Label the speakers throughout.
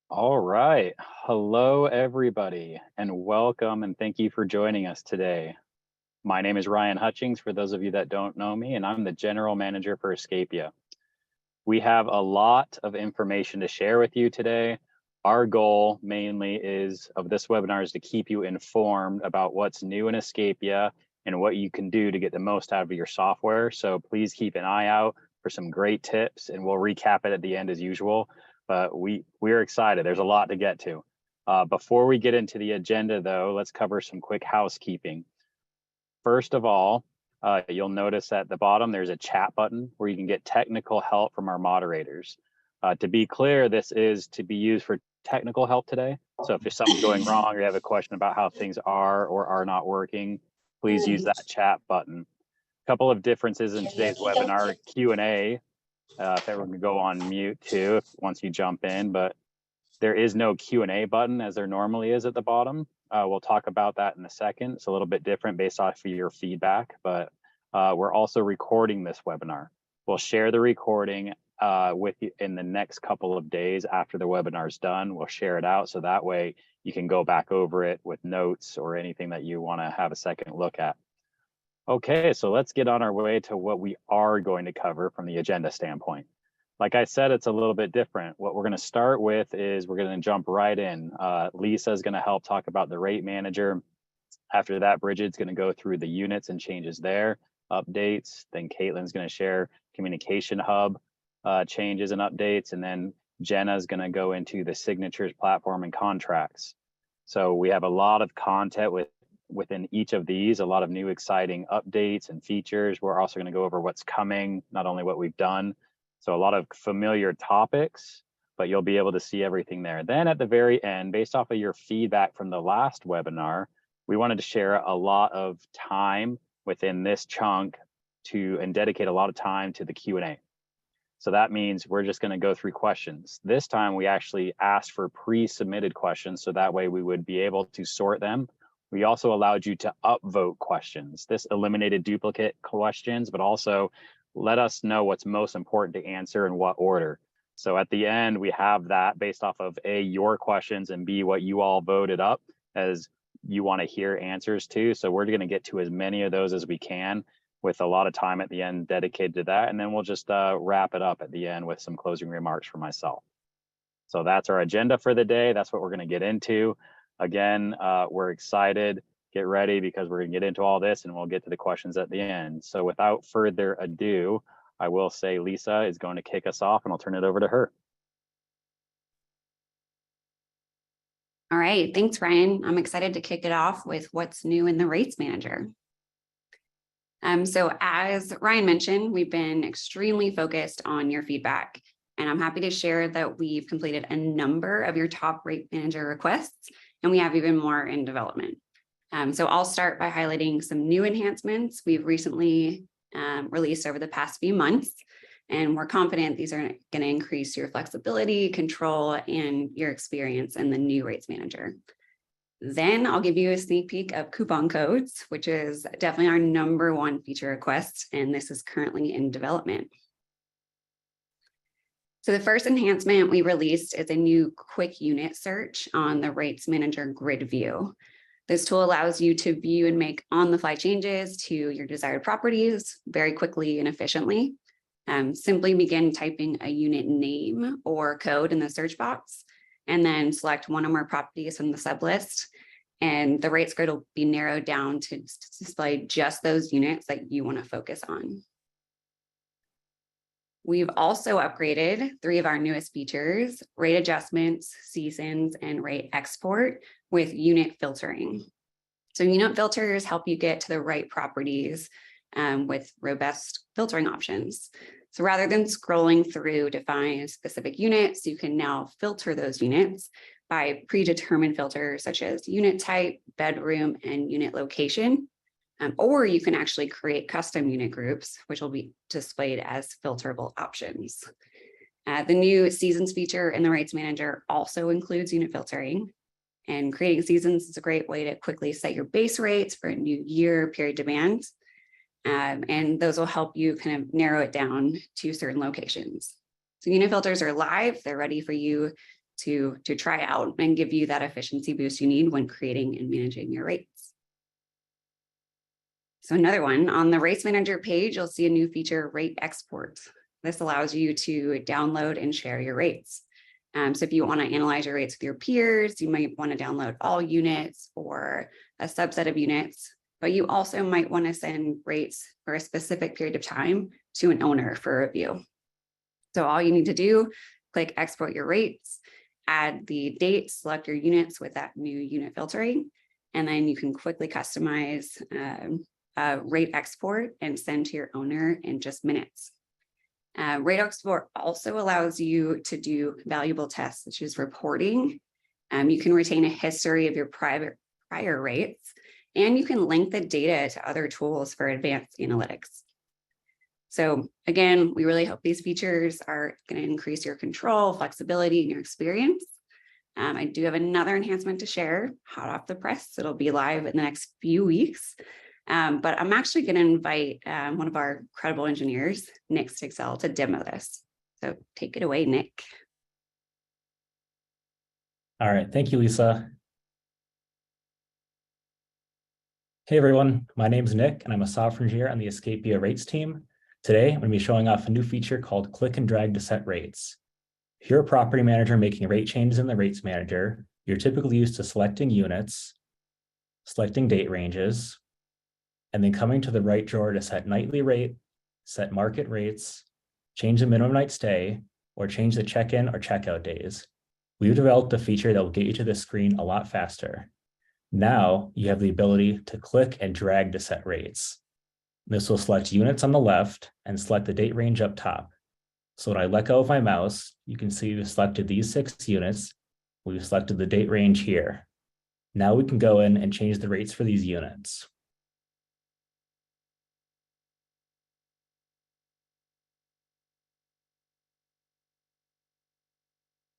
Speaker 1: All right. Hello, everybody, and welcome and thank you for joining us today. My name is Ryan Hutchings, for those of you that don't know me, and I'm the General Manager for Escapia. We have a lot of information to share with you today. Our goal mainly of this webinar is to keep you informed about what's new in Escapia and what you can do to get the most out of your software. So please keep an eye out for some great tips, and we'll recap it at the end as usual. But we're excited. There's a lot to get to. Before we get into the agenda, though, let's cover some quick housekeeping. First of all, you'll notice at the bottom, there's a chat button where you can get technical help from our moderators. To be clear, this is to be used for technical help today. So if there's something going wrong or you have a question about how things are or are not working, please use that chat button. A couple of differences in today's webinar, Q&A, if everyone can go on mute too, once you jump in, but there is no Q&A button as there normally is at the bottom. We'll talk about that in a second. It's a little bit different based off of your feedback, but we're also recording this webinar. We'll share the recording with you in the next couple of days after the webinar is done. We'll share it out so that way you can go back over it with notes or anything that you want to have a second look at. Okay, so let's get on our way to what we are going to cover from the agenda standpoint. Like I said, it's a little bit different. What we're going to start with is we're going to jump right in. Lisa is going to help talk about the rate manager. After that, Bridget's going to go through the units and changes there, updates. Then Caitlin's going to share communication hub changes and updates. And then Jenna's going to go into the signatures platform and contracts. So we have a lot of content within each of these, a lot of new exciting updates and features. We're also going to go over what's coming, not only what we've done. So a lot of familiar topics, but you'll be able to see everything there. Then at the very end, based off of your feedback from the last webinar, we wanted to share a lot of time within this chunk and dedicate a lot of time to the Q&A. So that means we're just going to go through questions. This time we actually asked for pre-submitted questions, so that way we would be able to sort them. We also allowed you to upvote questions. This eliminated duplicate questions, but also let us know what's most important to answer in what order. So at the end, we have that based off of A, your questions, and B, what you all voted up as you want to hear answers to. So we're going to get to as many of those as we can with a lot of time at the end dedicated to that. And then we'll just wrap it up at the end with some closing remarks for myself. So that's our agenda for the day. That's what we're going to get into. Again, we're excited. Get ready because we're going to get into all this and we'll get to the questions at the end. So without further ado, I will say Lisa is going to kick us off and I'll turn it over to her.
Speaker 2: All right, thanks, Ryan. I'm excited to kick it off with what's new in the Rates Manager. So as Ryan mentioned, we've been extremely focused on your feedback, and I'm happy to share that we've completed a number of your top Rate Manager requests, and we have even more in development. So I'll start by highlighting some new enhancements we've recently released over the past few months, and we're confident these are going to increase your flexibility, control, and your experience in the new Rates Manager. Then I'll give you a sneak peek of coupon codes, which is definitely our #1 feature request, and this is currently in development. So the first enhancement we released is a new quick unit search on the Rates Manager grid view. This tool allows you to view and make on-the-fly changes to your desired properties very quickly and efficiently. Simply begin typing a unit name or code in the search box, and then select one or more properties from the sublist, and the rates grid will be narrowed down to display just those units that you want to focus on. We've also upgraded 3 of our newest features: rate adjustments, seasons, and rate export with unit filtering. So unit filters help you get to the right properties with robust filtering options. So rather than scrolling through to find specific units, you can now filter those units by predetermined filters such as unit type, bedroom, and unit location. Or you can actually create custom unit groups, which will be displayed as filterable options. The new seasons feature in the Rates Manager also includes unit filtering. And creating seasons is a great way to quickly set your base rates for a new year period demand. And those will help you kind of narrow it down to certain locations. So unit filters are live. They're ready for you to try out and give you that efficiency boost you need when creating and managing your rates. So another one, on the Rates Manager page, you'll see a new feature, Rate Export. This allows you to download and share your rates. So if you want to analyze your rates with your peers, you might want to download all units or a subset of units, but you also might want to send rates for a specific period of time to an owner for review. So all you need to do, click export your rates, add the date, select your units with that new unit filtering, and then you can quickly customize rate export and send to your owner in just minutes. Rate export also allows you to do valuable tests, such as reporting. You can retain a history of your prior rates, and you can link the data to other tools for advanced analytics. So again, we really hope these features are going to increase your control, flexibility, and your experience. I do have another enhancement to share, hot off the press. It'll be live in the next few weeks. But I'm actually going to invite one of our credible engineers, Nick Stixell, to demo this. So take it away, Nick.
Speaker 3: All right, thank you, Lisa. Hey everyone, my name is Nick and I'm a software engineer on the Escapia rates team. Today, I'm going to be showing off a new feature called Click and Drag to Set Rates. If you're a property manager making rate changes in the Rates Manager, you're typically used to selecting units, selecting date ranges, and then coming to the right drawer to set nightly rate, set market rates, change the minimum night stay, or change the check-in or checkout days. We've developed a feature that will get you to this screen a lot faster. Now you have the ability to click and drag to set rates. This will select units on the left and select the date range up top. So when I let go of my mouse, you can see we've selected these 6 units. We've selected the date range here. Now we can go in and change the rates for these units.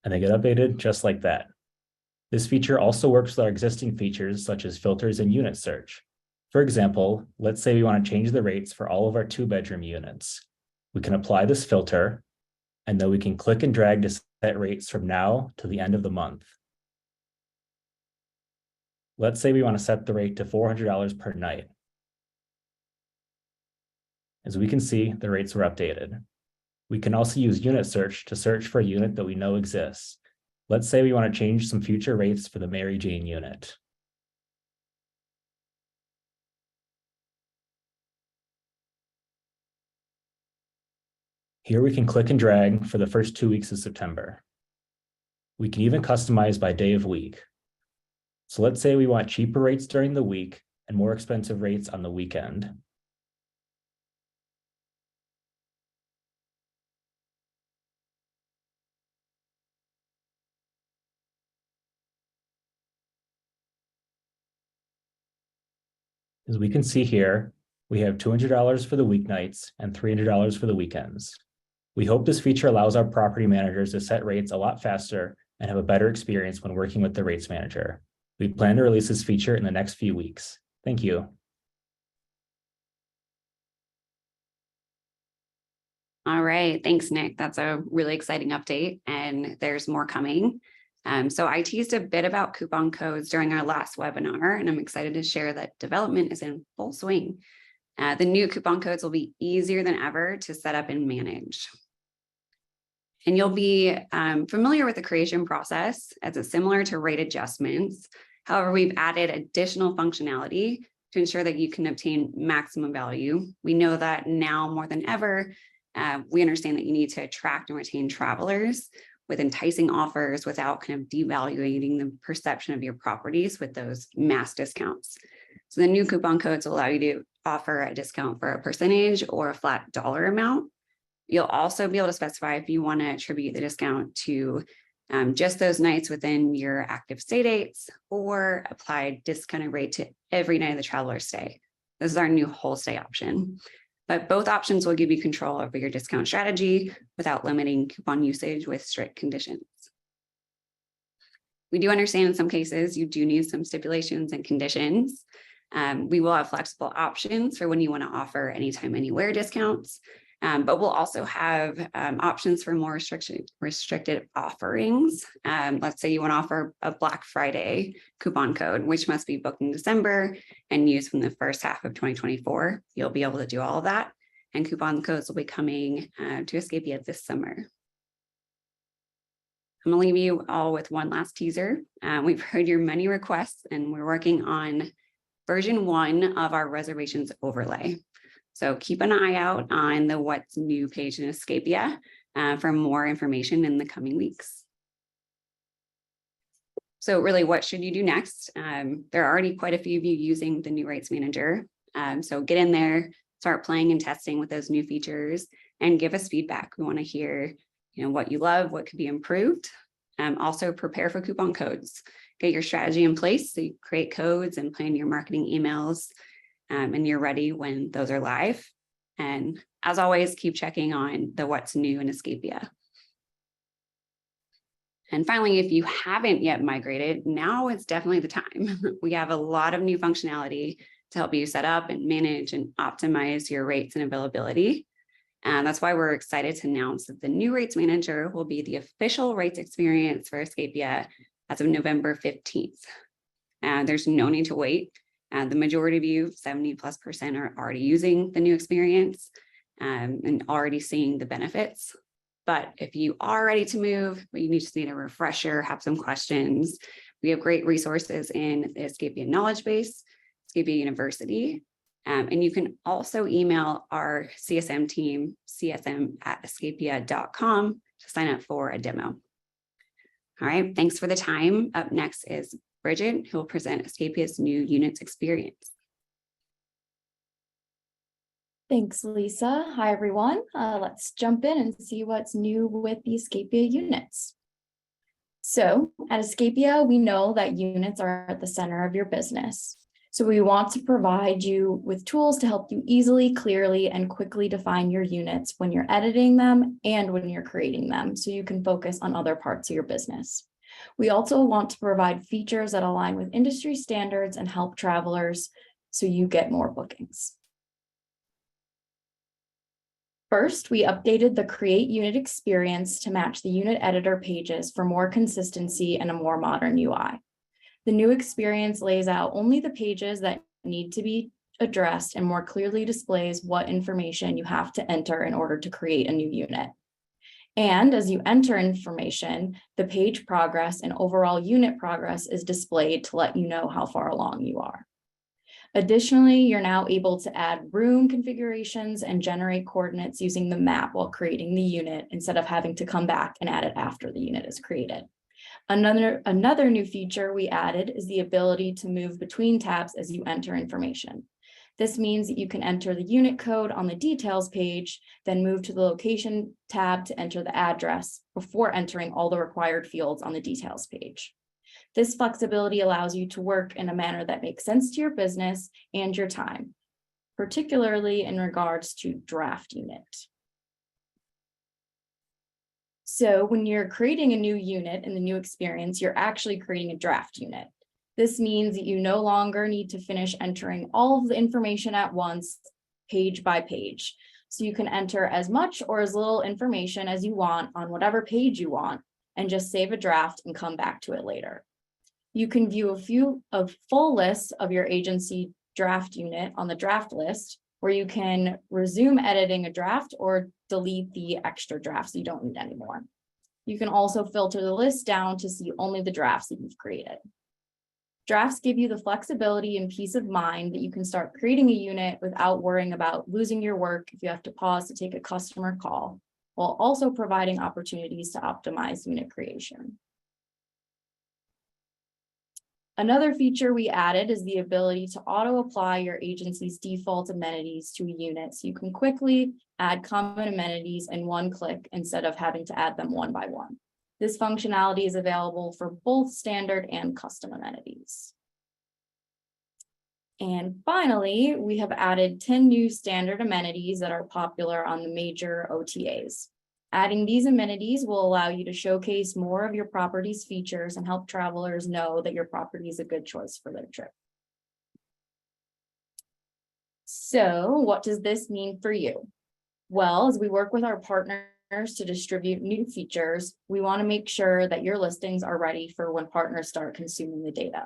Speaker 3: And they get updated just like that. This feature also works with our existing features such as filters and unit search. For example, let's say we want to change the rates for all of our 2-bedroom units. We can apply this filter, and then we can click and drag to set rates from now to the end of the month. Let's say we want to set the rate to $400 per night. As we can see, the rates were updated. We can also use unit search to search for a unit that we know exists. Let's say we want to change some future rates for the Mary Jane unit. Here we can click and drag for the first 2 weeks of September. We can even customize by day of week. So let's say we want cheaper rates during the week and more expensive rates on the weekend. As we can see here, we have $200 for the weeknights and $300 for the weekends. We hope this feature allows our property managers to set rates a lot faster and have a better experience when working with the Rates Manager. We plan to release this feature in the next few weeks. Thank you.
Speaker 2: All right, thanks, Nick. That's a really exciting update, and there's more coming. So I teased a bit about coupon codes during our last webinar, and I'm excited to share that development is in full swing. The new coupon codes will be easier than ever to set up and manage. And you'll be familiar with the creation process as it's similar to rate adjustments. However, we've added additional functionality to ensure that you can obtain maximum value. We know that now more than ever, we understand that you need to attract and retain travelers with enticing offers without kind of devaluating the perception of your properties with those mass discounts. So the new coupon codes will allow you to offer a discount for a percentage or a flat dollar amount. You'll also be able to specify if you want to attribute the discount to just those nights within your active stay dates, or apply a discounted rate to every night of the traveler's stay. This is our new whole stay option. But both options will give you control over your discount strategy without limiting coupon usage with strict conditions. We do understand in some cases you do need some stipulations and conditions. We will have flexible options for when you want to offer anytime, anywhere discounts. But we'll also have options for more restricted offerings. Let's say you want to offer a Black Friday coupon code, which must be booked in December and used from the first half of 2024. You'll be able to do all of that. And coupon codes will be coming to Escapia this summer. I'm gonna leave you all with one last teaser. We've heard your many requests and we're working on version 1 of our reservations overlay. So keep an eye out on the What's New page in Escapia for more information in the coming weeks. So really, what should you do next? There are already quite a few of you using the new Rates Manager. So get in there, start playing and testing with those new features and give us feedback. We want to hear what you love, what could be improved. Also prepare for coupon codes. Get your strategy in place so you create codes and plan your marketing emails and you're ready when those are live. And as always, keep checking on the What's New in Escapia. And finally, if you haven't yet migrated, now is definitely the time. We have a lot of new functionality to help you set up and manage and optimize your rates and availability. And that's why we're excited to announce that the new Rates Manager will be the official rates experience for Escapia as of November 15th. There's no need to wait. The majority of you, 70+%, are already using the new experience and already seeing the benefits. But if you are ready to move, but you just need a refresher, have some questions, we have great resources in the Escapia knowledge base, Escapia University. And you can also email our CSM team, csm@escapia.com, to sign up for a demo. All right, thanks for the time. Up next is Bridget, who will present Escapia's new units experience.
Speaker 4: Thanks, Lisa. Hi, everyone. Let's jump in and see what's new with the Escapia units. So at Escapia, we know that units are at the center of your business. So we want to provide you with tools to help you easily, clearly, and quickly define your units when you're editing them and when you're creating them, so you can focus on other parts of your business. We also want to provide features that align with industry standards and help travelers so you get more bookings. First, we updated the Create Unit experience to match the unit editor pages for more consistency and a more modern UI. The new experience lays out only the pages that need to be addressed and more clearly displays what information you have to enter in order to create a new unit. And as you enter information, the page progress and overall unit progress is displayed to let you know how far along you are. Additionally, you're now able to add room configurations and generate coordinates using the map while creating the unit instead of having to come back and add it after the unit is created. Another new feature we added is the ability to move between tabs as you enter information. This means that you can enter the unit code on the details page, then move to the location tab to enter the address before entering all the required fields on the details page. This flexibility allows you to work in a manner that makes sense to your business and your time, particularly in regards to draft unit. So when you're creating a new unit in the new experience, you're actually creating a draft unit. This means that you no longer need to finish entering all of the information at once, page by page. So you can enter as much or as little information as you want on whatever page you want and just save a draft and come back to it later. You can view a full list of your agency draft unit on the draft list, where you can resume editing a draft or delete the extra drafts you don't need anymore. You can also filter the list down to see only the drafts that you've created. Drafts give you the flexibility and peace of mind that you can start creating a unit without worrying about losing your work if you have to pause to take a customer call, while also providing opportunities to optimize unit creation. Another feature we added is the ability to auto-apply your agency's default amenities to a unit, so you can quickly add common amenities in one click instead of having to add them one by one. This functionality is available for both standard and custom amenities. And finally, we have added 10 new standard amenities that are popular on the major OTAs. Adding these amenities will allow you to showcase more of your property's features and help travelers know that your property is a good choice for their trip. So what does this mean for you? Well, as we work with our partners to distribute new features, we want to make sure that your listings are ready for when partners start consuming the data.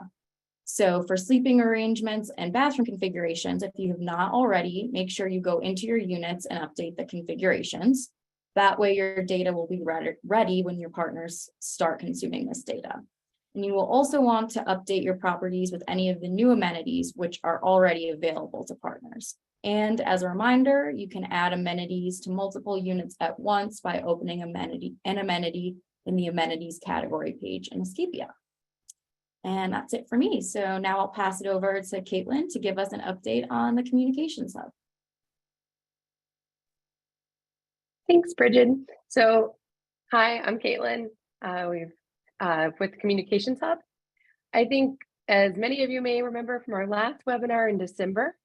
Speaker 4: So for sleeping arrangements and bathroom configurations, if you have not already, make sure you go into your units and update the configurations. That way your data will be ready when your partners start consuming this data. And you will also want to update your properties with any of the new amenities which are already available to partners. And as a reminder, you can add amenities to multiple units at once by opening an amenity in the amenities category page in Escapia. And that's it for me. So now I'll pass it over to Caitlin to give us an update on the Communications Hub.
Speaker 5: Thanks, Bridget. So, hi, I'm Caitlin. With Communications Hub. I think, as many of you may remember from our last webinar in December,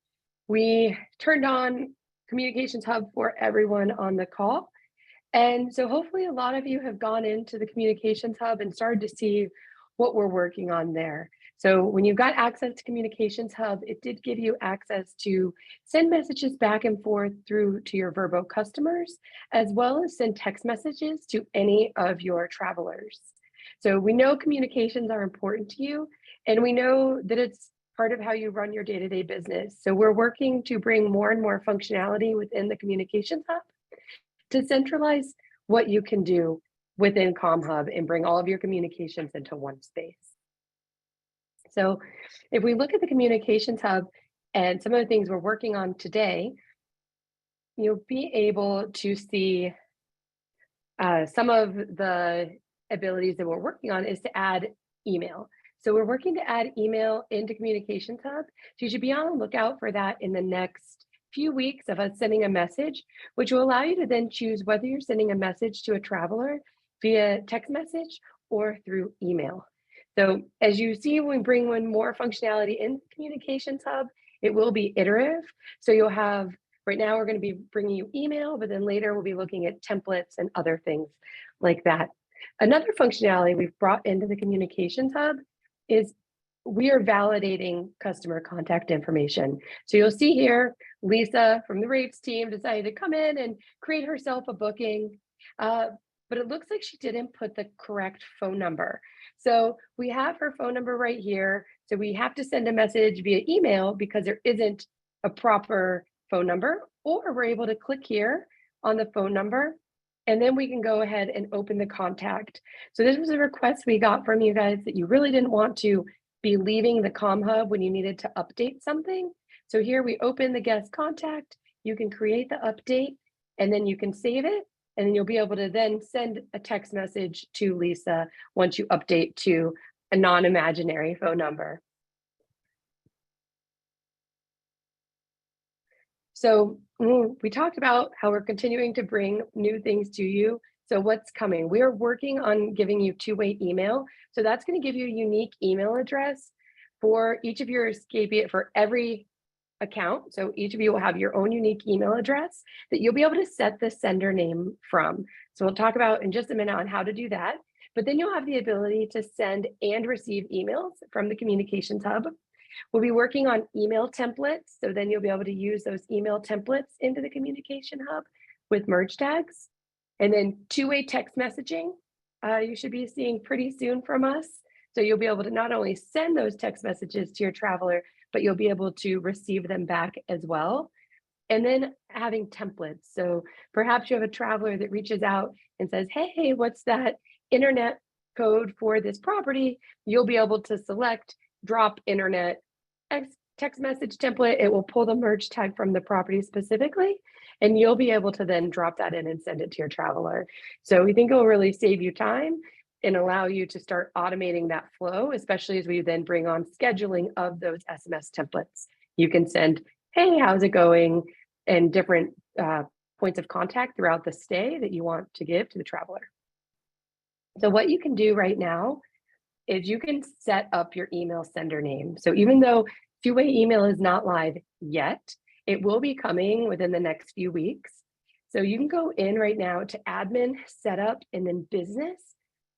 Speaker 5: we turned on Communications Hub for everyone on the call. And so hopefully a lot of you have gone into the Communications Hub and started to see what we're working on there. So when you got access to Communications Hub, it did give you access to send messages back and forth through to your Verbo customers, as well as send text messages to any of your travelers. So we know communications are important to you, and we know that it's part of how you run your day-to-day business. So we're working to bring more and more functionality within the Communications Hub to centralize what you can do within CommHub and bring all of your communications into one space. So if we look at the Communications Hub and some of the things we're working on today, you'll be able to see some of the abilities that we're working on is to add email. So we're working to add email into Communications Hub. So you should be on the lookout for that in the next few weeks of us sending a message, which will allow you to then choose whether you're sending a message to a traveler via text message or through email. So as you see, when we bring in more functionality in Communications Hub, it will be iterative. So you'll have, right now we're going to be bringing you email, but then later we'll be looking at templates and other things like that. Another functionality we've brought into the Communications Hub is we are validating customer contact information. So you'll see here, Lisa from the rates team decided to come in and create herself a booking, but it looks like she didn't put the correct phone number. So we have her phone number right here. So we have to send a message via email because there isn't a proper phone number, or we're able to click here on the phone number, and then we can go ahead and open the contact. So this was a request we got from you guys that you really didn't want to be leaving the CommHub when you needed to update something. So here we open the guest contact, you can create the update, and then you can save it, and then you'll be able to then send a text message to Lisa once you update to a non-imaginary phone number. So we talked about how we're continuing to bring new things to you. So what's coming? We are working on giving you two-way email. So that's going to give you a unique email address for each of your Escapia, for every account. So each of you will have your own unique email address that you'll be able to set the sender name from. So we'll talk about in just a minute on how to do that. But then you'll have the ability to send and receive emails from the Communications Hub. We'll be working on email templates. So then you'll be able to use those email templates into the Communication Hub with merge tags. And then two-way text messaging, you should be seeing pretty soon from us. So you'll be able to not only send those text messages to your traveler, but you'll be able to receive them back as well. And then having templates. So perhaps you have a traveler that reaches out and says, hey, what's that internet code for this property? You'll be able to select drop internet text message template. It will pull the merge tag from the property specifically, and you'll be able to then drop that in and send it to your traveler. So we think it will really save you time and allow you to start automating that flow, especially as we then bring on scheduling of those SMS templates. You can send, hey, how's it going? And different points of contact throughout the stay that you want to give to the traveler. So what you can do right now is you can set up your email sender name. So even though two-way email is not live yet, it will be coming within the next few weeks. So you can go in right now to admin, setup, and then business.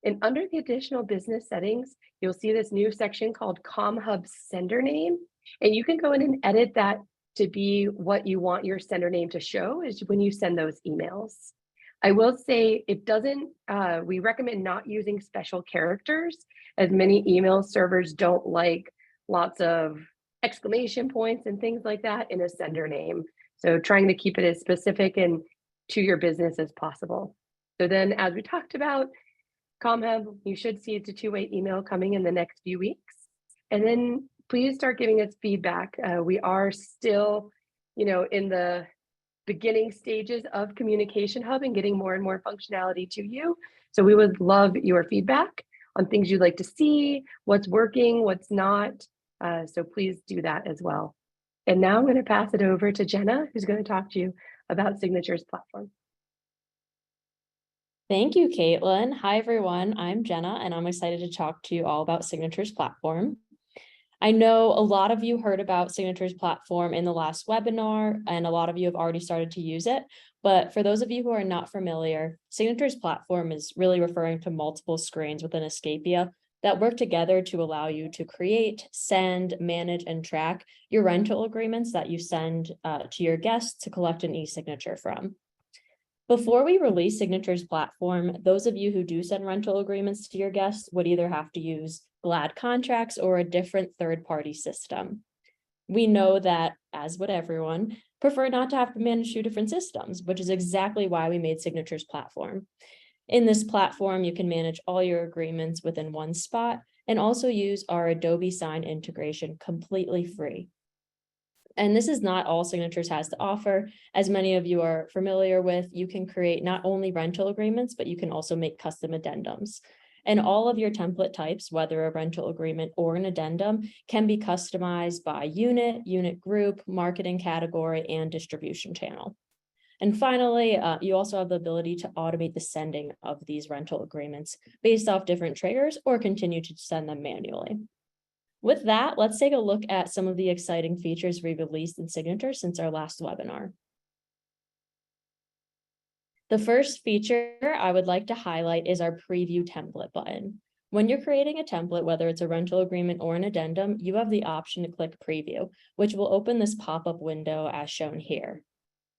Speaker 5: And under the additional business settings, you'll see this new section called CommHub sender name. And you can go in and edit that to be what you want your sender name to show is when you send those emails. I will say it doesn't, we recommend not using special characters, as many email servers don't like lots of exclamation points and things like that in a sender name. So trying to keep it as specific and to your business as possible. So then, as we talked about, ComHub, you should see it's a two-way email coming in the next few weeks. And then please start giving us feedback. We are still, in the beginning stages of Communication Hub and getting more and more functionality to you. So we would love your feedback on things you'd like to see, what's working, what's not. So please do that as well. And now I'm going to pass it over to Jenna, who's going to talk to you about Signatures platform.
Speaker 6: Thank you, Caitlin. Hi, everyone. I'm Jenna, and I'm excited to talk to you all about Signatures platform. I know a lot of you heard about Signatures platform in the last webinar, and a lot of you have already started to use it. But for those of you who are not familiar, Signatures platform is really referring to multiple screens within Escapia that work together to allow you to create, send, manage, and track your rental agreements that you send to your guests to collect an e-signature from. Before we release Signatures platform, those of you who do send rental agreements to your guests would either have to use Glad contracts or a different third-party system. We know that, as would everyone, prefer not to have to manage two different systems, which is exactly why we made Signatures platform. In this platform, you can manage all your agreements within one spot and also use our Adobe Sign integration completely free. And this is not all Signatures has to offer. As many of you are familiar with, you can create not only rental agreements, but you can also make custom addendums. And all of your template types, whether a rental agreement or an addendum, can be customized by unit, unit group, marketing category, and distribution channel. And finally, you also have the ability to automate the sending of these rental agreements based off different triggers or continue to send them manually. With that, let's take a look at some of the exciting features we released in Signatures since our last webinar. The first feature I would like to highlight is our preview template button. When you're creating a template, whether it's a rental agreement or an addendum, you have the option to click preview, which will open this pop-up window as shown here.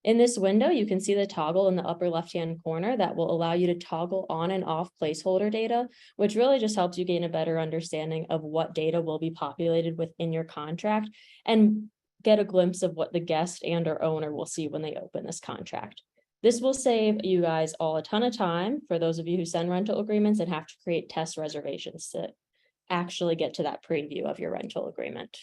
Speaker 6: In this window, you can see the toggle in the upper left-hand corner that will allow you to toggle on and off placeholder data, which really just helps you gain a better understanding of what data will be populated within your contract and get a glimpse of what the guest and or owner will see when they open this contract. This will save you guys all a ton of time for those of you who send rental agreements and have to create test reservations to actually get to that preview of your rental agreement.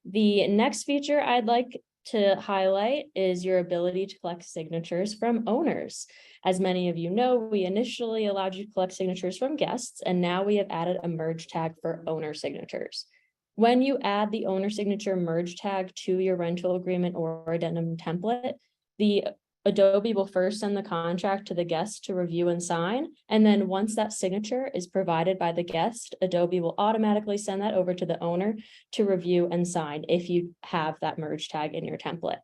Speaker 6: The next feature I'd like to highlight is your ability to collect signatures from owners. As many of you know, we initially allowed you to collect signatures from guests, and now we have added a merge tag for owner signatures. When you add the owner signature merge tag to your rental agreement or addendum template, the Adobe will first send the contract to the guest to review and sign, and then once that signature is provided by the guest, Adobe will automatically send that over to the owner to review and sign if you have that merge tag in your template.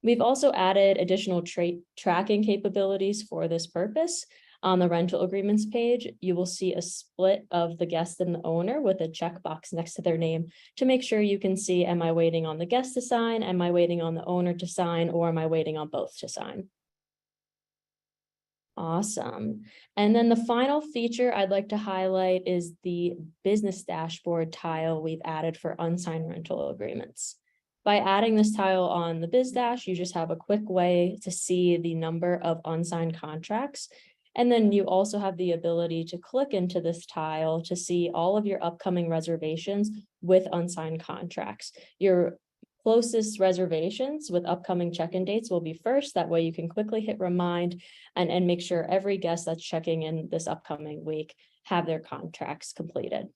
Speaker 6: We've also added additional tracking capabilities for this purpose. On the rental agreements page, you will see a split of the guest and the owner with a checkbox next to their name to make sure you can see, am I waiting on the guest to sign? Am I waiting on the owner to sign? Or am I waiting on both to sign? Awesome. And then the final feature I'd like to highlight is the business dashboard tile we've added for unsigned rental agreements. By adding this tile on the Biz Dash, you just have a quick way to see the number of unsigned contracts. And then you also have the ability to click into this tile to see all of your upcoming reservations with unsigned contracts. Your closest reservations with upcoming check-in dates will be first. That way you can quickly hit remind and make sure every guest that's checking in this upcoming week have their contracts completed.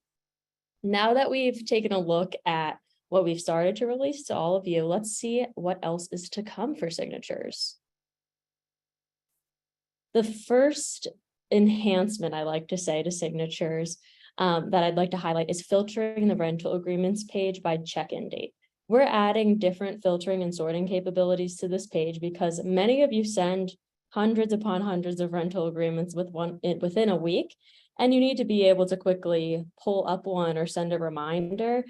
Speaker 6: Now that we've taken a look at what we've started to release to all of you, let's see what else is to come for signatures. The first enhancement I like to say to signatures that I'd like to highlight is filtering the rental agreements page by check-in date. We're adding different filtering and sorting capabilities to this page because many of you send hundreds upon hundreds of rental agreements within a week, and you need to be able to quickly pull up one or send a reminder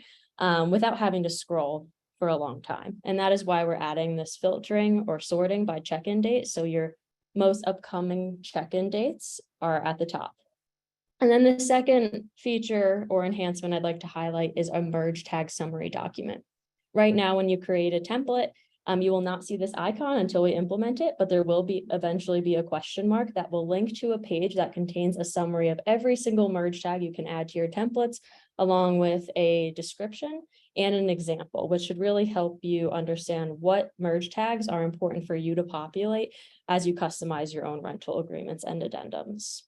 Speaker 6: without having to scroll for a long time. And that is why we're adding this filtering or sorting by check-in date. So your most upcoming check-in dates are at the top. And then the second feature or enhancement I'd like to highlight is a merge tag summary document. Right now, when you create a template, you will not see this icon until we implement it, but there will eventually be a question mark that will link to a page that contains a summary of every single merge tag you can add to your templates, along with a description and an example, which should really help you understand what merge tags are important for you to populate as you customize your own rental agreements and addendums.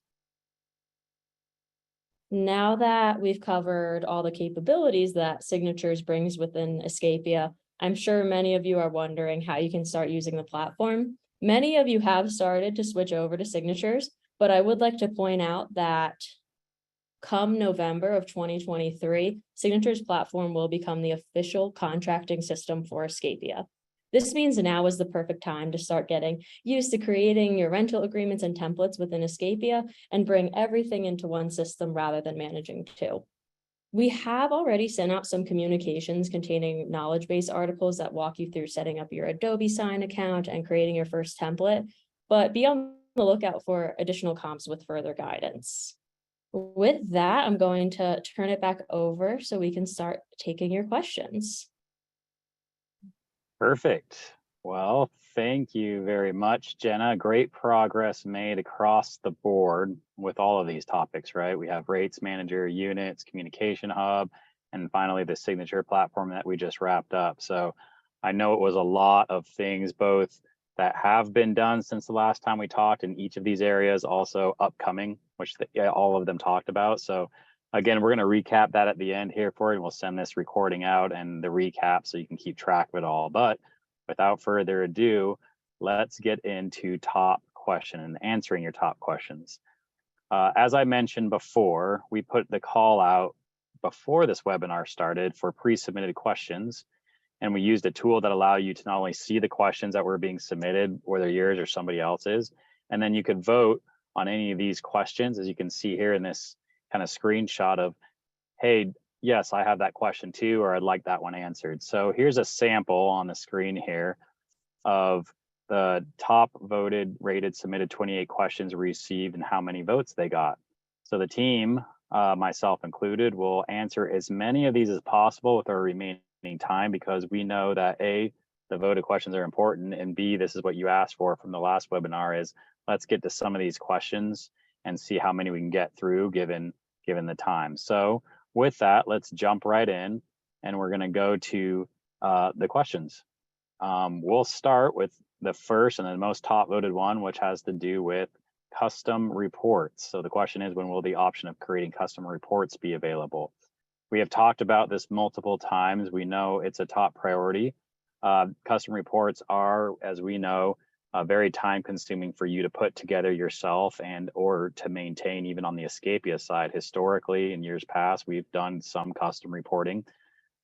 Speaker 6: Now that we've covered all the capabilities that Signatures brings within Escapia, I'm sure many of you are wondering how you can start using the platform. Many of you have started to switch over to Signatures, but I would like to point out that come November of 2023, Signatures platform will become the official contracting system for Escapia. This means now is the perfect time to start getting used to creating your rental agreements and templates within Escapia and bring everything into one system rather than managing two. We have already sent out some communications containing knowledge base articles that walk you through setting up your Adobe Sign account and creating your first template, but be on the lookout for additional comps with further guidance. With that, I'm going to turn it back over so we can start taking your questions.
Speaker 1: Perfect. Well, thank you very much, Jenna. Great progress made across the board with all of these topics, right? We have Rates Manager, Units, Communication Hub, and finally the Signature platform that we just wrapped up. So I know it was a lot of things, both that have been done since the last time we talked in each of these areas, also upcoming, which all of them talked about. So again, we're going to recap that at the end here for you, and we'll send this recording out and the recap so you can keep track of it all. But without further ado, let's get into top question and answering your top questions. As I mentioned before, we put the call out before this webinar started for pre-submitted questions, and we used a tool that allows you to not only see the questions that were being submitted, whether yours or somebody else's, and then you could vote on any of these questions, as you can see here in this kind of screenshot of, hey, yes, I have that question too, or I'd like that one answered. So here's a sample on the screen here of the top voted, rated, submitted 28 questions received and how many votes they got. So the team, myself included, will answer as many of these as possible with our remaining time, because we know that A, the voted questions are important, and B, this is what you asked for from the last webinar, is let's get to some of these questions and see how many we can get through given the time. So with that, let's jump right in, and we're going to go to the questions. We'll start with the first and the most top voted one, which has to do with custom reports. So the question is, when will the option of creating custom reports be available? We have talked about this multiple times. We know it's a top priority. Custom reports are, as we know, very time consuming for you to put together yourself and or to maintain. Even on the Escapia side, historically in years past, we've done some custom reporting,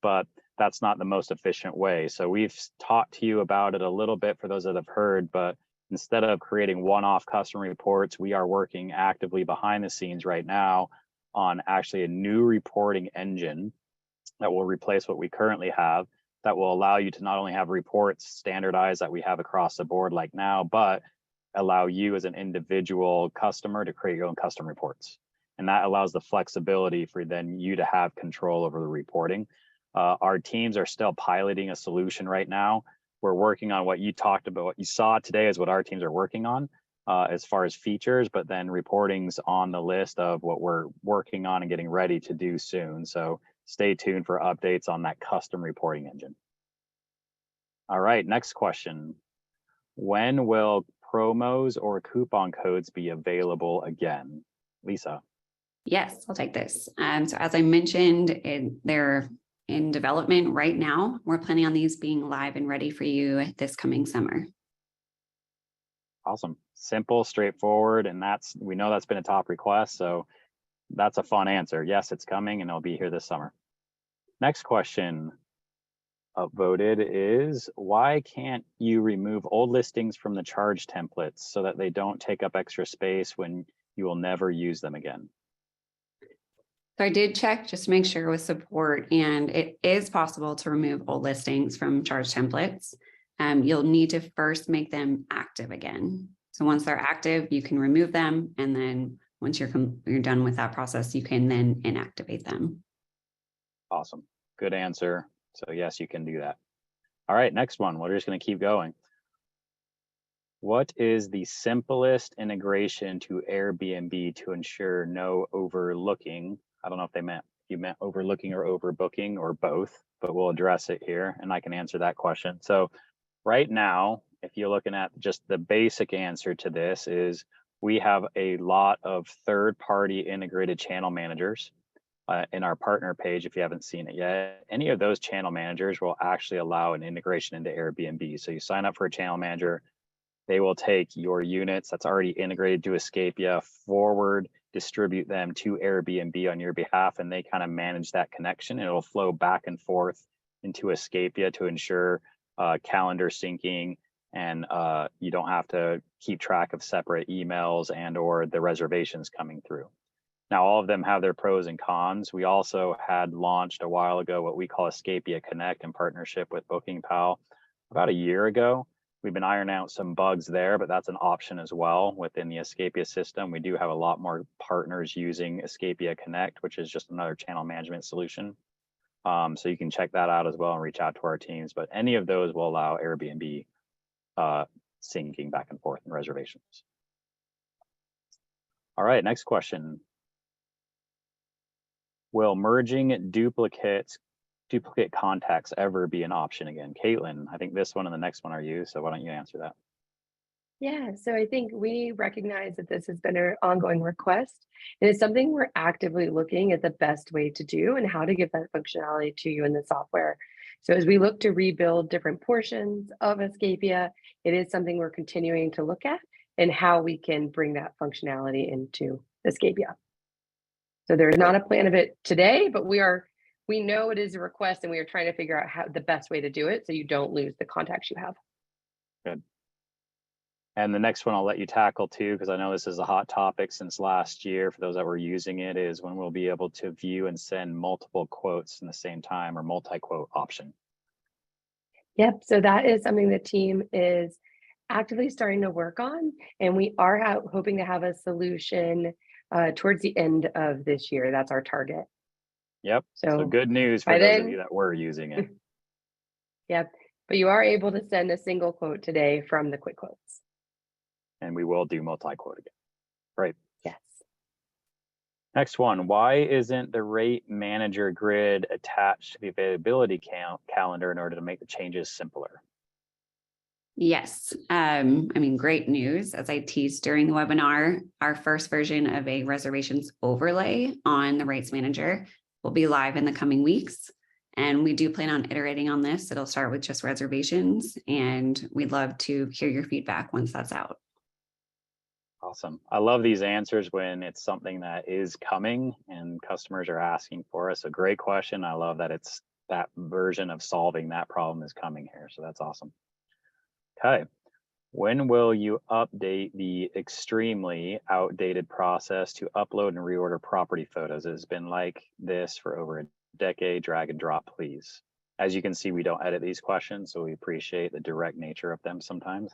Speaker 1: but that's not the most efficient way. So we've talked to you about it a little bit for those that have heard, but instead of creating one-off custom reports, we are working actively behind the scenes right now on actually a new reporting engine that will replace what we currently have, that will allow you to not only have reports standardized that we have across the board like now, but allow you as an individual customer to create your own custom reports. And that allows the flexibility for then you to have control over the reporting. Our teams are still piloting a solution right now. We're working on what you talked about. What you saw today is what our teams are working on as far as features, but then reporting's on the list of what we're working on and getting ready to do soon. So stay tuned for updates on that custom reporting engine. All right, next question. When will promos or coupon codes be available again? Lisa.
Speaker 2: Yes, I'll take this. So as I mentioned, they're in development right now. We're planning on these being live and ready for you this coming summer.
Speaker 1: Awesome. Simple, straightforward, and we know that's been a top request, so that's a fun answer. Yes, it's coming and it'll be here this summer. Next question upvoted is, why can't you remove old listings from the charge templates so that they don't take up extra space when you will never use them again?
Speaker 2: So I did check just to make sure with support, and it is possible to remove old listings from charge templates. You'll need to first make them active again. So once they're active, you can remove them. And then once you're done with that process, you can then inactivate them.
Speaker 1: Awesome. Good answer. So yes, you can do that. All right, next one. We're just going to keep going. What is the simplest integration to Airbnb to ensure no overlooking? I don't know if you meant overlooking or overbooking or both, but we'll address it here and I can answer that question. So right now, if you're looking at just the basic answer to this is we have a lot of third-party integrated channel managers in our partner page. If you haven't seen it yet, any of those channel managers will actually allow an integration into Airbnb. So you sign up for a channel manager, they will take your units that's already integrated to Escapia forward, distribute them to Airbnb on your behalf, and they kind of manage that connection. It'll flow back and forth into Escapia to ensure calendar syncing, and you don't have to keep track of separate emails and or the reservations coming through. Now, all of them have their pros and cons. We also had launched a while ago what we call Escapia Connect in partnership with BookingPal about a year ago. We've been ironing out some bugs there, but that's an option as well within the Escapia system. We do have a lot more partners using Escapia Connect, which is just another channel management solution. So you can check that out as well and reach out to our teams. But any of those will allow Airbnb syncing back and forth in reservations. All right, next question. Will merging duplicate contacts ever be an option again? Caitlin, I think this one and the next one are you, so why don't you answer that?
Speaker 5: Yeah, so I think we recognize that this has been an ongoing request, and it's something we're actively looking at the best way to do and how to give that functionality to you in the software. So as we look to rebuild different portions of Escapia, it is something we're continuing to look at and how we can bring that functionality into Escapia. So there's not a plan of it today, but we know it is a request and we are trying to figure out how the best way to do it so you don't lose the contacts you have.
Speaker 1: Good. And the next one I'll let you tackle too, because I know this is a hot topic since last year for those that were using it, is when we'll be able to view and send multiple quotes in the same time, or multi-quote option.
Speaker 5: Yep, so that is something the team is actively starting to work on, and we are hoping to have a solution towards the end of this year. That's our target.
Speaker 1: Yep, so
Speaker 5: So
Speaker 1: good news for those of you that were using it.
Speaker 5: Yep, but you are able to send a single quote today from the quick quotes.
Speaker 1: And we will do multi-quote again. Right.
Speaker 5: Yes.
Speaker 1: Next one, why isn't the rate manager grid attached to the availability calendar in order to make the changes simpler?
Speaker 2: Yes, I mean, great news. As I teased during the webinar, our first version of a reservations overlay on the rates manager will be live in the coming weeks. And we do plan on iterating on this. It'll start with just reservations, and we'd love to hear your feedback once that's out.
Speaker 1: Awesome. I love these answers when it's something that is coming and customers are asking for us. A great question. I love that it's that version of solving that problem is coming here. So that's awesome. Okay. When will you update the extremely outdated process to upload and reorder property photos? It's been like this for over a decade. Drag and drop, please. As you can see, we don't edit these questions, so we appreciate the direct nature of them sometimes.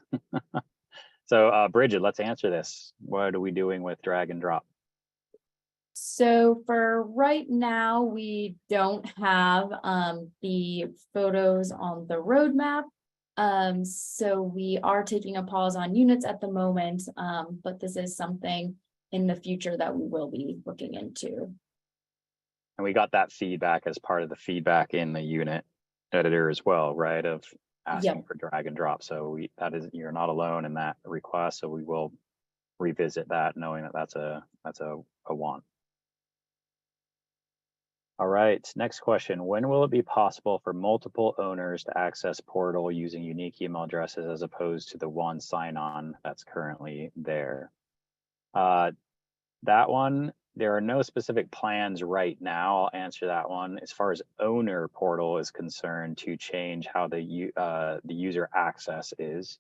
Speaker 1: So Bridget, let's answer this. What are we doing with drag and drop?
Speaker 4: So for right now, we don't have the photos on the roadmap. So we are taking a pause on units at the moment, but this is something in the future that we will be looking into.
Speaker 1: And we got that feedback as part of the feedback in the unit editor as well, right? Of asking for drag and drop. So you're not alone in that request. So we will revisit that, knowing that that's a want. All right, next question. When will it be possible for multiple owners to access portal using unique email addresses as opposed to the one sign-on that's currently there? That one, there are no specific plans right now. I'll answer that one. As far as owner portal is concerned, to change how the user access is.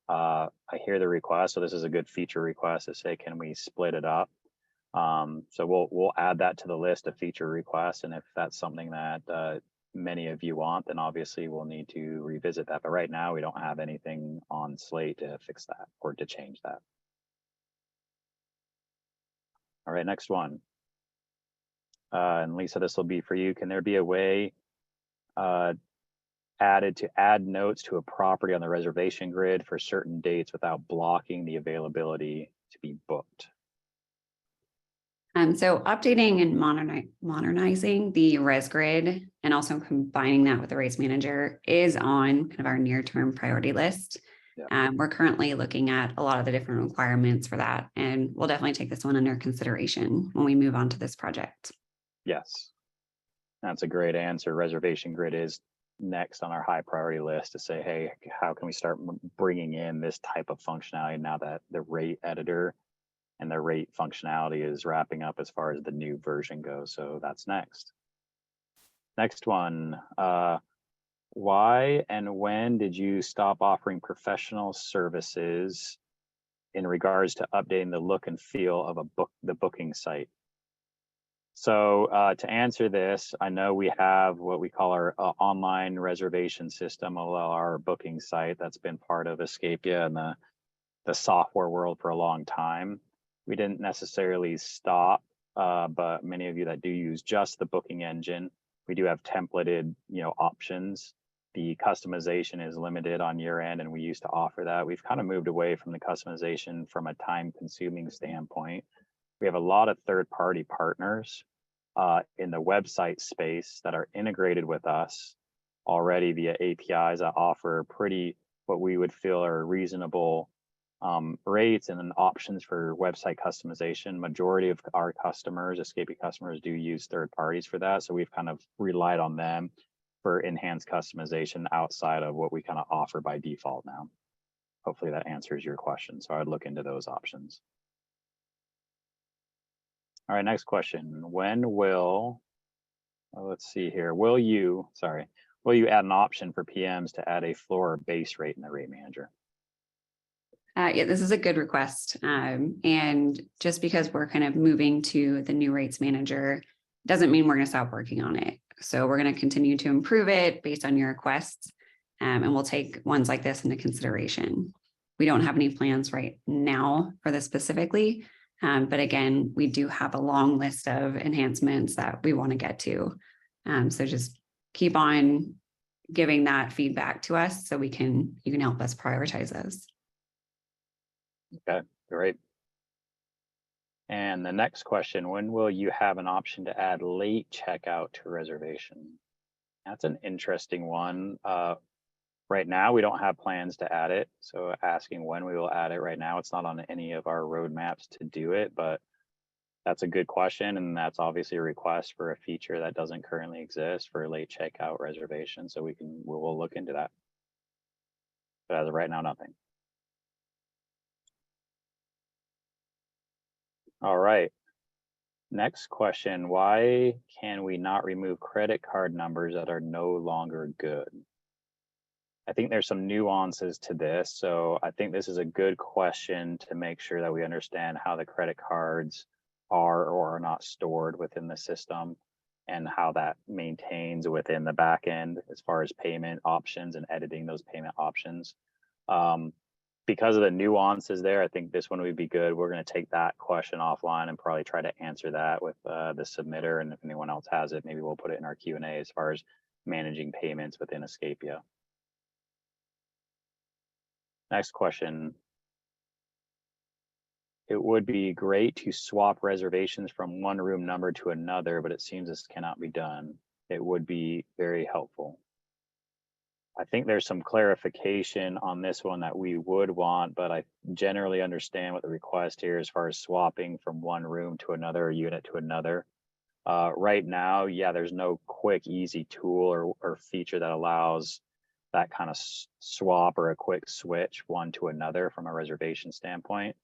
Speaker 1: I hear the request, so this is a good feature request to say, can we split it up? So we'll add that to the list of feature requests, and if that's something that many of you want, then obviously we'll need to revisit that. But right now we don't have anything on slate to fix that or to change that. All right, next one. And Lisa, this will be for you. Can there be a way added to add notes to a property on the reservation grid for certain dates without blocking the availability to be booked?
Speaker 2: So updating and modernizing the res grid and also combining that with the rates manager is on kind of our near-term priority list.
Speaker 1: Yeah.
Speaker 2: We're currently looking at a lot of the different requirements for that, and we'll definitely take this one under consideration when we move on to this project.
Speaker 1: Yes, that's a great answer. Reservation grid is next on our high priority list to say, hey, how can we start bringing in this type of functionality now that the rate editor and the rate functionality is wrapping up as far as the new version goes. So that's next. Next one, why and when did you stop offering professional services in regards to updating the look and feel of the booking site? So to answer this, I know we have what we call our online reservation system, our booking site that's been part of Escapia and the software world for a long time. We didn't necessarily stop, but many of you that do use just the booking engine, we do have templated, options. The customization is limited on your end, and we used to offer that. We've kind of moved away from the customization from a time-consuming standpoint. We have a lot of third-party partners in the website space that are integrated with us already via APIs that offer pretty what we would feel are reasonable rates and then options for website customization. Majority of our customers, Escapia customers, do use third parties for that. So we've kind of relied on them for enhanced customization outside of what we kind of offer by default now. Hopefully that answers your question. So I'd look into those options. All right, next question. When will, let's see here, will you add an option for PMs to add a floor or base rate in the rate manager?
Speaker 2: Yeah, this is a good request. And just because we're kind of moving to the new rates manager doesn't mean we're going to stop working on it. So we're going to continue to improve it based on your requests. And we'll take ones like this into consideration. We don't have any plans right now for this specifically. But again, we do have a long list of enhancements that we want to get to. So just keep on giving that feedback to us so you can help us prioritize those.
Speaker 1: Okay, great. And the next question, when will you have an option to add late checkout to reservation? That's an interesting one. Right now, we don't have plans to add it. So asking when we will add it right now, it's not on any of our roadmaps to do it, but that's a good question. And that's obviously a request for a feature that doesn't currently exist for late checkout reservation. So we'll look into that. But as of right now, nothing. All right. Next question, why can we not remove credit card numbers that are no longer good? I think there's some nuances to this. So I think this is a good question to make sure that we understand how the credit cards are or are not stored within the system and how that maintains within the back end as far as payment options and editing those payment options. Because of the nuances there, I think this one would be good. We're going to take that question offline and probably try to answer that with the submitter. And if anyone else has it, maybe we'll put it in our Q&A as far as managing payments within Escapia. Next question. It would be great to swap reservations from one room number to another, but it seems this cannot be done. It would be very helpful. I think there's some clarification on this one that we would want, but I generally understand what the request here as far as swapping from one room to another or unit to another. Right now, yeah, there's no quick, easy tool or feature that allows that kind of swap or a quick switch one to another from a reservation standpoint,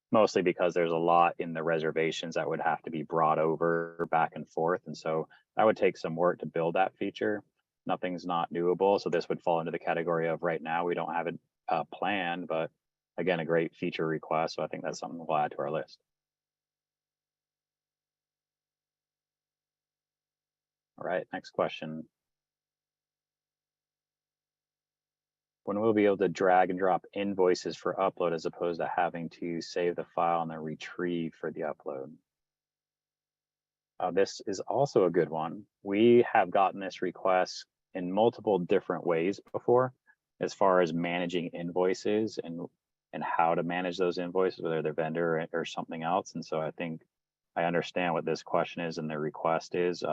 Speaker 1: mostly because there's a lot in the reservations that would have to be brought over back and forth. And so that would take some work to build that feature. Nothing's not doable. So this would fall into the category of right now, we don't have it planned, but again, a great feature request. So I think that's something we'll add to our list. All right, next question. When we'll be able to drag and drop invoices for upload as opposed to having to save the file and then retrieve for the upload? This is also a good one. We have gotten this request in multiple different ways before, as far as managing invoices and how to manage those invoices, whether they're vendor or something else. And so I think I understand what this question is and the request is.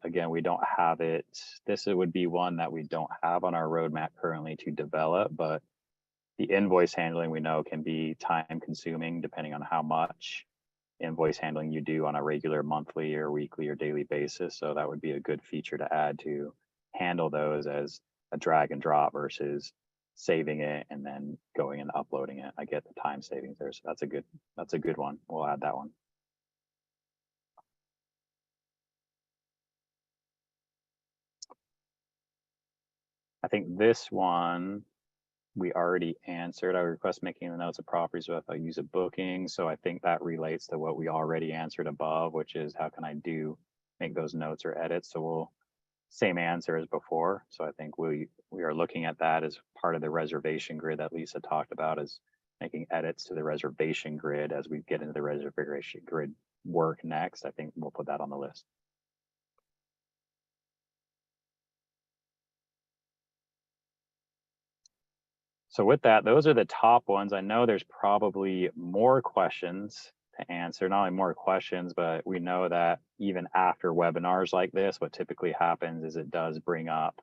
Speaker 1: Again, we don't have it. This would be one that we don't have on our roadmap currently to develop, but the invoice handling we know can be time consuming depending on how much invoice handling you do on a regular monthly or weekly or daily basis. So that would be a good feature to add to handle those as a drag and drop versus saving it and then going and uploading it. I get the time savings there. So that's a good one. We'll add that one. I think this one we already answered. I request making the notes of properties if I use a booking. So I think that relates to what we already answered above, which is how can I make those notes or edits? So same answer as before. So I think we are looking at that as part of the reservation grid that Lisa talked about, is making edits to the reservation grid as we get into the reservation grid work next. I think we'll put that on the list. So with that, those are the top ones. I know there's probably more questions to answer, not only more questions, but we know that even after webinars like this, what typically happens is it does bring up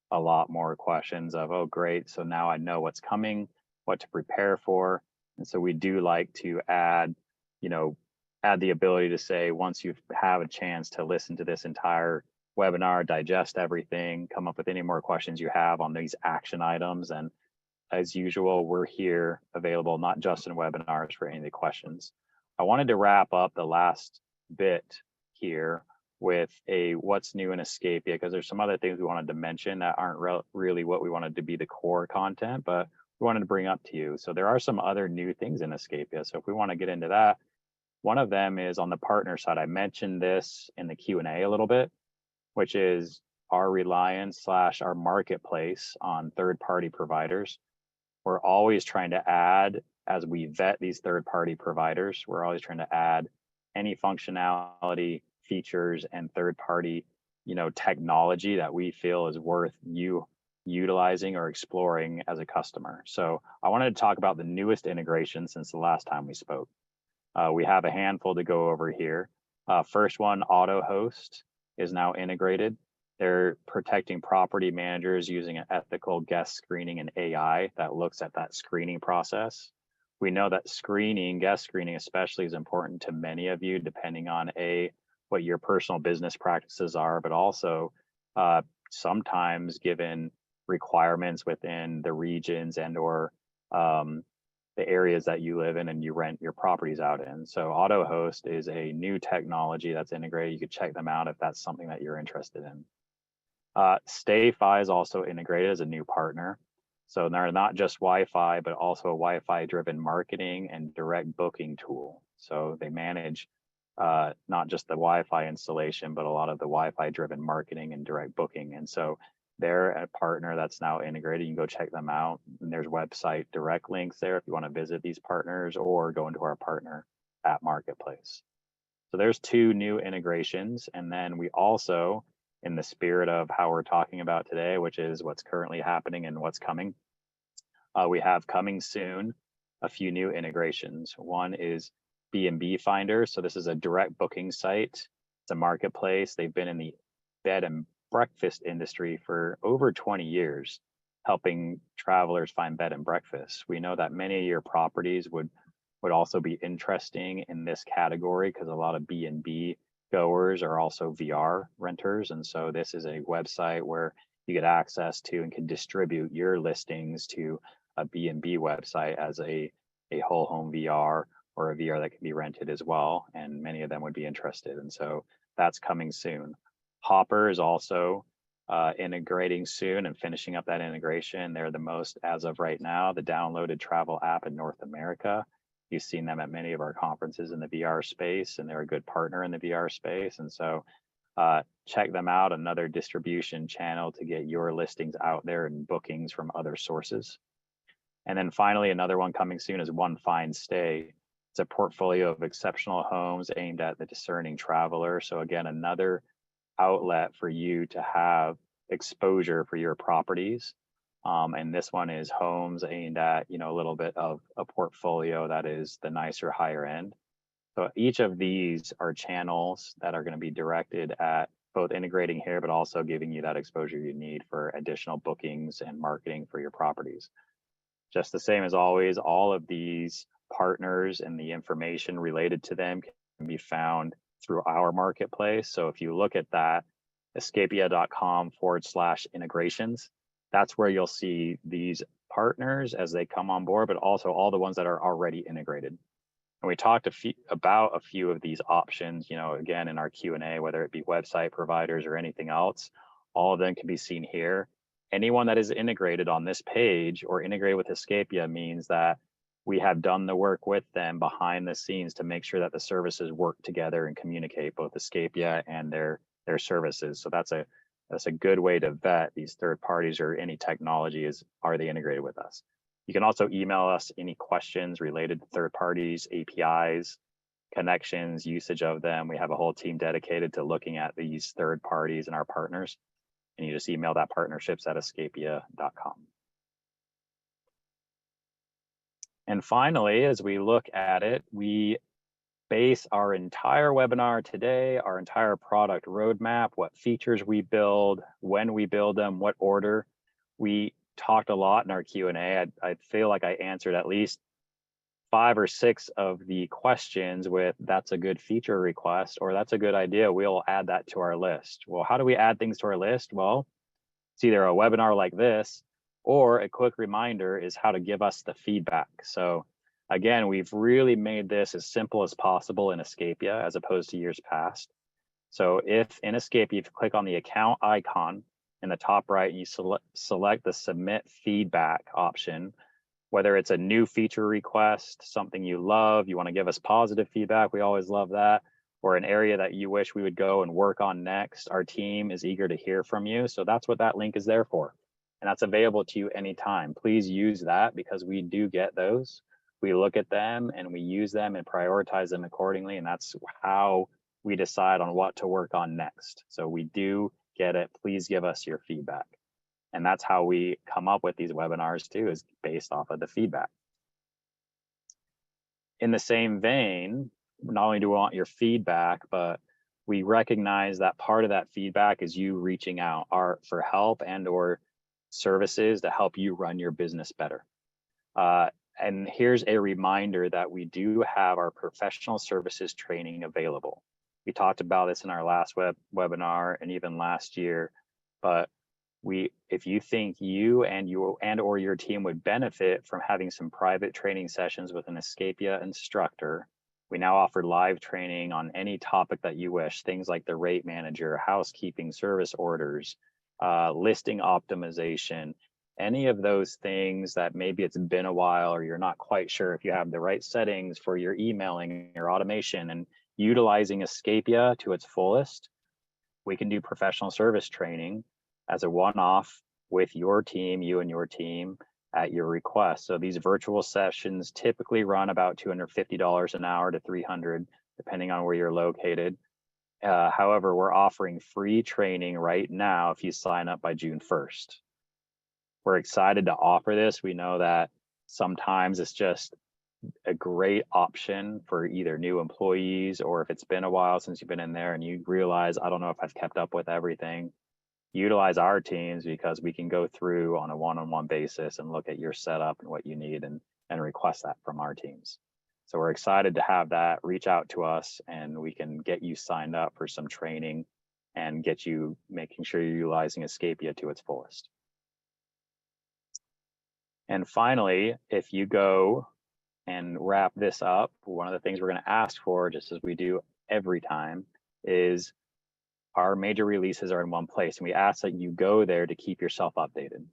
Speaker 1: a lot more questions of, oh, great, so now I know what's coming, what to prepare for. And so we do like to add the ability to say, once you have a chance to listen to this entire webinar, digest everything, come up with any more questions you have on these action items. And as usual, we're here available, not just in webinars, for any of the questions. I wanted to wrap up the last bit here with a what's new in Escapia, because there's some other things we wanted to mention that aren't really what we wanted to be the core content, but we wanted to bring up to you. So there are some other new things in Escapia. So if we want to get into that, one of them is on the partner side. I mentioned this in the Q&A a little bit, which is our reliance / our marketplace on third-party providers. We're always trying to add, as we vet these third-party providers, we're always trying to add any functionality, features, and third-party, technology that we feel is worth you utilizing or exploring as a customer. So I wanted to talk about the newest integration since the last time we spoke. We have a handful to go over here. First one, AutoHost is now integrated. They're protecting property managers using an ethical guest screening and AI that looks at that screening process. We know that guest screening especially, is important to many of you, depending on what your personal business practices are, but also sometimes given requirements within the regions and or the areas that you live in and you rent your properties out in. So AutoHost is a new technology that's integrated. You could check them out if that's something that you're interested in. StayFi is also integrated as a new partner. So they're not just Wi-Fi, but also a Wi-Fi driven marketing and direct booking tool. So they manage not just the Wi-Fi installation, but a lot of the Wi-Fi driven marketing and direct booking. And so they're a partner that's now integrated. You can go check them out. And there's website direct links there if you want to visit these partners or go into our partner app marketplace. So there's 2 new integrations. And then we also, in the spirit of how we're talking about today, which is what's currently happening and what's coming, we have coming soon a few new integrations. One is B&B Finder. So this is a direct booking site. It's a marketplace. They've been in the bed and breakfast industry for over 20 years, helping travelers find bed and breakfast. We know that many of your properties would also be interesting in this category, because a lot of B&B goers are also VR renters. And so this is a website where you get access to and can distribute your listings to a B&B website as a whole home VR, or a VR that can be rented as well. And many of them would be interested. And so that's coming soon. Hopper is also integrating soon and finishing up that integration. They're the most, as of right now, the downloaded travel app in North America. You've seen them at many of our conferences in the VR space, and they're a good partner in the VR space. And so check them out, another distribution channel to get your listings out there and bookings from other sources. And then finally, another one coming soon is One Fine Stay. It's a portfolio of exceptional homes aimed at the discerning traveler. So again, another outlet for you to have exposure for your properties. And this one is homes aimed at, you know, a little bit of a portfolio that is the nicer higher end. So each of these are channels that are going to be directed at both integrating here, but also giving you that exposure you need for additional bookings and marketing for your properties. Just the same as always, all of these partners and the information related to them can be found through our marketplace. So if you look at that, escapia.com/integrations, that's where you'll see these partners as they come on board, but also all the ones that are already integrated. And we talked about a few of these options, you know, again, in our Q&A, whether it be website providers or anything else, all of them can be seen here. Anyone that is integrated on this page or integrated with Escapia means that we have done the work with them behind the scenes to make sure that the services work together and communicate, both Escapia and their services. So that's a good way to vet these third parties or any technology is, are they integrated with us? You can also email us any questions related to third parties, APIs, connections, usage of them. We have a whole team dedicated to looking at these third parties and our partners. And you just email that partnerships@escapia.com. And finally, as we look at it, we base our entire webinar today, our entire product roadmap, what features we build, when we build them, what order. We talked a lot in our Q&A. I feel like I answered at least 5 or 6 of the questions with that's a good feature request or that's a good idea. We'll add that to our list. Well, how do we add things to our list? Well, it's either a webinar like this or a quick reminder is how to give us the feedback. So again, we've really made this as simple as possible in Escapia as opposed to years past. So if in Escapia, if you click on the account icon in the top right, you select the submit feedback option, whether it's a new feature request, something you love, you want to give us positive feedback, we always love that, or an area that you wish we would go and work on next, our team is eager to hear from you. So that's what that link is there for. And that's available to you anytime. Please use that because we do get those. We look at them and we use them and prioritize them accordingly. And that's how we decide on what to work on next. So we do get it. Please give us your feedback. And that's how we come up with these webinars too, is based off of the feedback. In the same vein, not only do we want your feedback, but we recognize that part of that feedback is you reaching out for help and or services to help you run your business better. And here's a reminder that we do have our professional services training available. We talked about this in our last webinar and even last year, but if you think you or your team would benefit from having some private training sessions with an Escapia instructor, we now offer live training on any topic that you wish, things like the rate manager, housekeeping, service orders, listing optimization, any of those things that maybe it's been a while or you're not quite sure if you have the right settings for your emailing, your automation, and utilizing Escapia to its fullest. We can do professional service training as a one-off with your team, you and your team at your request. So these virtual sessions typically run about $250 an hour to $300, depending on where you're located. However, we're offering free training right now if you sign up by June 1st. We're excited to offer this. We know that sometimes it's just a great option for either new employees or if it's been a while since you've been in there and you realize, I don't know if I've kept up with everything. Utilize our teams because we can go through on a one-on-one basis and look at your setup and what you need and request that from our teams. So we're excited to have that. Reach out to us and we can get you signed up for some training and get you making sure you're utilizing Escapia to its fullest. And finally, if you go and wrap this up, one of the things we're going to ask for, just as we do every time, is our major releases are in one place, and we ask that you go there to keep yourself updated.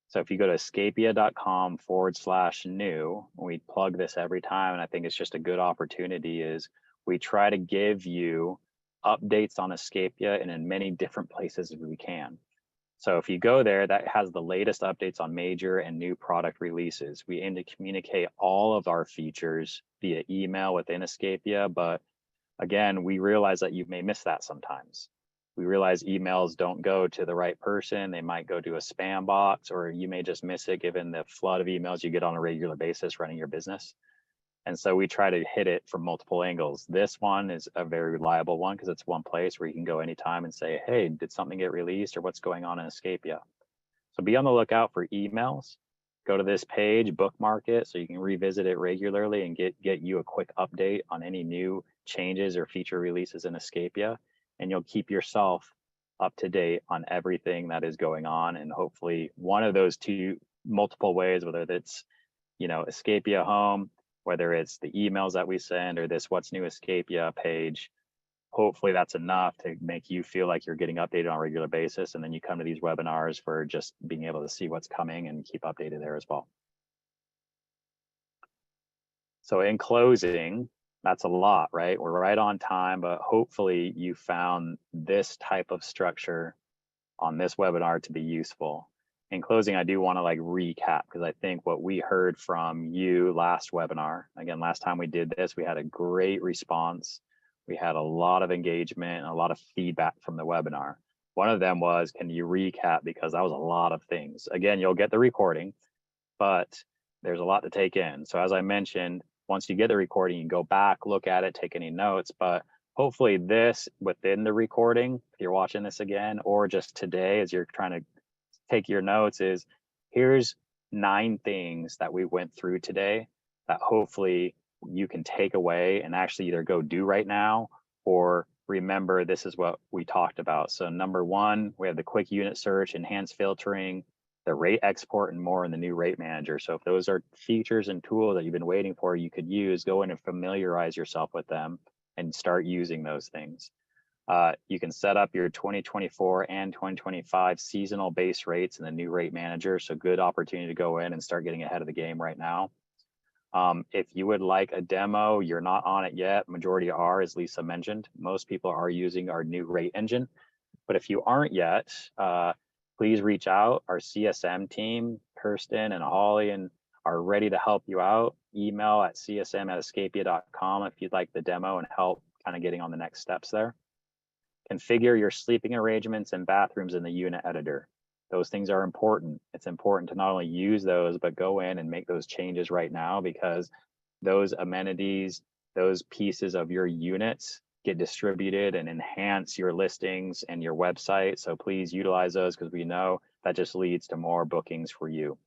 Speaker 1: So if you go to escapia.com/new, we plug this every time, and I think it's just a good opportunity, is we try to give you updates on Escapia and in many different places as we can. So if you go there, that has the latest updates on major and new product releases. We aim to communicate all of our features via email within Escapia, but again, we realize that you may miss that sometimes. We realize emails don't go to the right person. They might go to a spam box, or you may just miss it given the flood of emails you get on a regular basis running your business. And so we try to hit it from multiple angles. This one is a very reliable one because it's one place where you can go anytime and say, hey, did something get released or what's going on in Escapia? So be on the lookout for emails. Go to this page, bookmark it so you can revisit it regularly and get you a quick update on any new changes or feature releases in Escapia. And you'll keep yourself up to date on everything that is going on. And hopefully one of those two multiple ways, whether it's, Escapia home, whether it's the emails that we send or this What's New Escapia page, hopefully that's enough to make you feel like you're getting updated on a regular basis. And then you come to these webinars for just being able to see what's coming and keep updated there as well. So in closing, that's a lot, right? We're right on time, but hopefully you found this type of structure on this webinar to be useful. In closing, I do want to recap because I think what we heard from you last webinar, again, last time we did this, we had a great response. We had a lot of engagement and a lot of feedback from the webinar. One of them was, can you recap? Because that was a lot of things. Again, you'll get the recording, but there's a lot to take in. So as I mentioned, once you get the recording, you go back, look at it, take any notes, but hopefully this within the recording, if you're watching this again, or just today as you're trying to take your notes, is here's 9 things that we went through today that hopefully you can take away and actually either go do right now or remember this is what we talked about. So number 1, we have the quick unit search, enhanced filtering, the rate export, and more in the new rate manager. So if those are features and tools that you've been waiting for, you could use, go in and familiarize yourself with them and start using those things. You can set up your 2024 and 2025 seasonal base rates in the new rate manager. So good opportunity to go in and start getting ahead of the game right now. If you would like a demo, you're not on it yet. Majority are, as Lisa mentioned. Most people are using our new rate engine. But if you aren't yet, please reach out. Our CSM team, Kirsten and Holly, and are ready to help you out. Email at csm@escapia.com if you'd like the demo and help kind of getting on the next steps there. Configure your sleeping arrangements and bathrooms in the unit editor. Those things are important. It's important to not only use those, but go in and make those changes right now because those amenities, those pieces of your units get distributed and enhance your listings and your website. So please utilize those because we know that just leads to more bookings for you.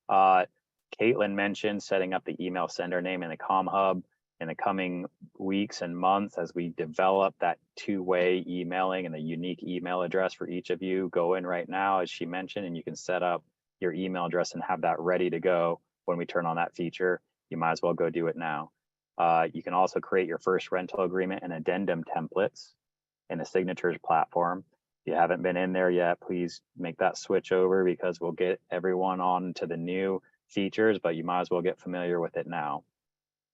Speaker 1: Caitlin mentioned setting up the email sender name in the Com Hub in the coming weeks and months as we develop that 2-way emailing and the unique email address for each of you. Go in right now, as she mentioned, and you can set up your email address and have that ready to go when we turn on that feature. You might as well go do it now. You can also create your first rental agreement and addendum templates in the signatures platform. If you haven't been in there yet, please make that switch over because we'll get everyone on to the new features, but you might as well get familiar with it now.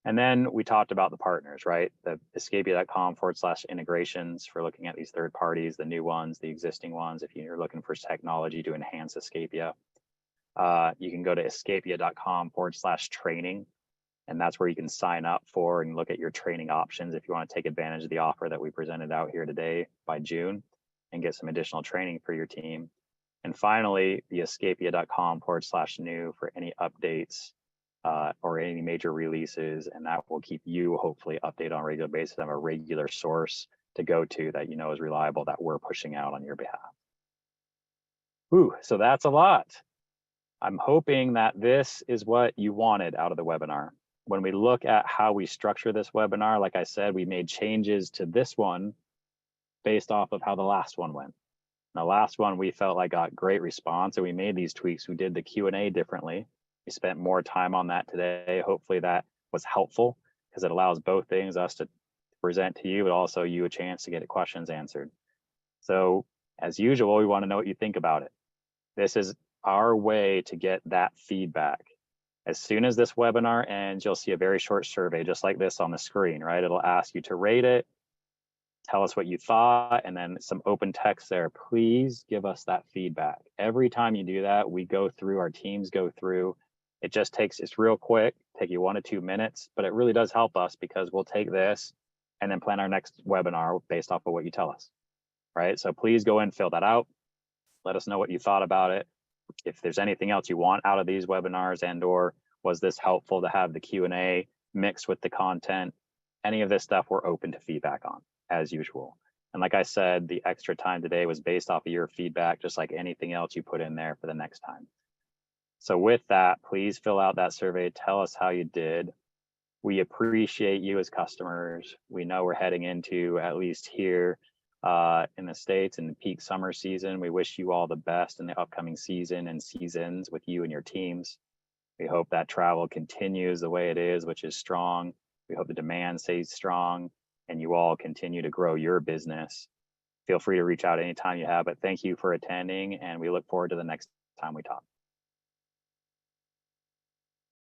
Speaker 1: And then we talked about the partners, right? The escapia.com/integrations for looking at these third parties, the new ones, the existing ones, if you're looking for technology to enhance Escapia. You can go to escapia.com/training, and that's where you can sign up for and look at your training options if you want to take advantage of the offer that we presented out here today by June and get some additional training for your team. And finally, the escapia.com/new for any updates or any major releases, and that will keep you hopefully updated on a regular basis and a regular source to go to that you know is reliable that we're pushing out on your behalf. Ooh, so that's a lot. I'm hoping that this is what you wanted out of the webinar. When we look at how we structure this webinar, like I said, we made changes to this one based off of how the last one went. The last one we felt like got great response, and we made these tweaks. We did the Q&A differently. We spent more time on that today. Hopefully that was helpful because it allows both things, us to present to you, but also you a chance to get questions answered. So as usual, we want to know what you think about it. This is our way to get that feedback. As soon as this webinar ends, you'll see a very short survey just like this on the screen, right? It'll ask you to rate it. tell us what you thought, and then some open text there. Please give us that feedback. Every time you do that, we go through, our teams go through. It just takes, it's real quick, take you 1 to 2 minutes, but it really does help us because we'll take this and then plan our next webinar based off of what you tell us, right? So please go in, fill that out. Let us know what you thought about it. If there's anything else you want out of these webinars, and or was this helpful to have the Q&A mixed with the content, any of this stuff we're open to feedback on as usual. And like I said, the extra time today was based off of your feedback, just like anything else you put in there for the next time. So with that, please fill out that survey. Tell us how you did. We appreciate you as customers. We know we're heading into, at least here in the States, in the peak summer season. We wish you all the best in the upcoming season and seasons with you and your teams. We hope that travel continues the way it is, which is strong. We hope the demand stays strong and you all continue to grow your business. Feel free to reach out anytime you have, but thank you for attending, and we look forward to the next time we talk.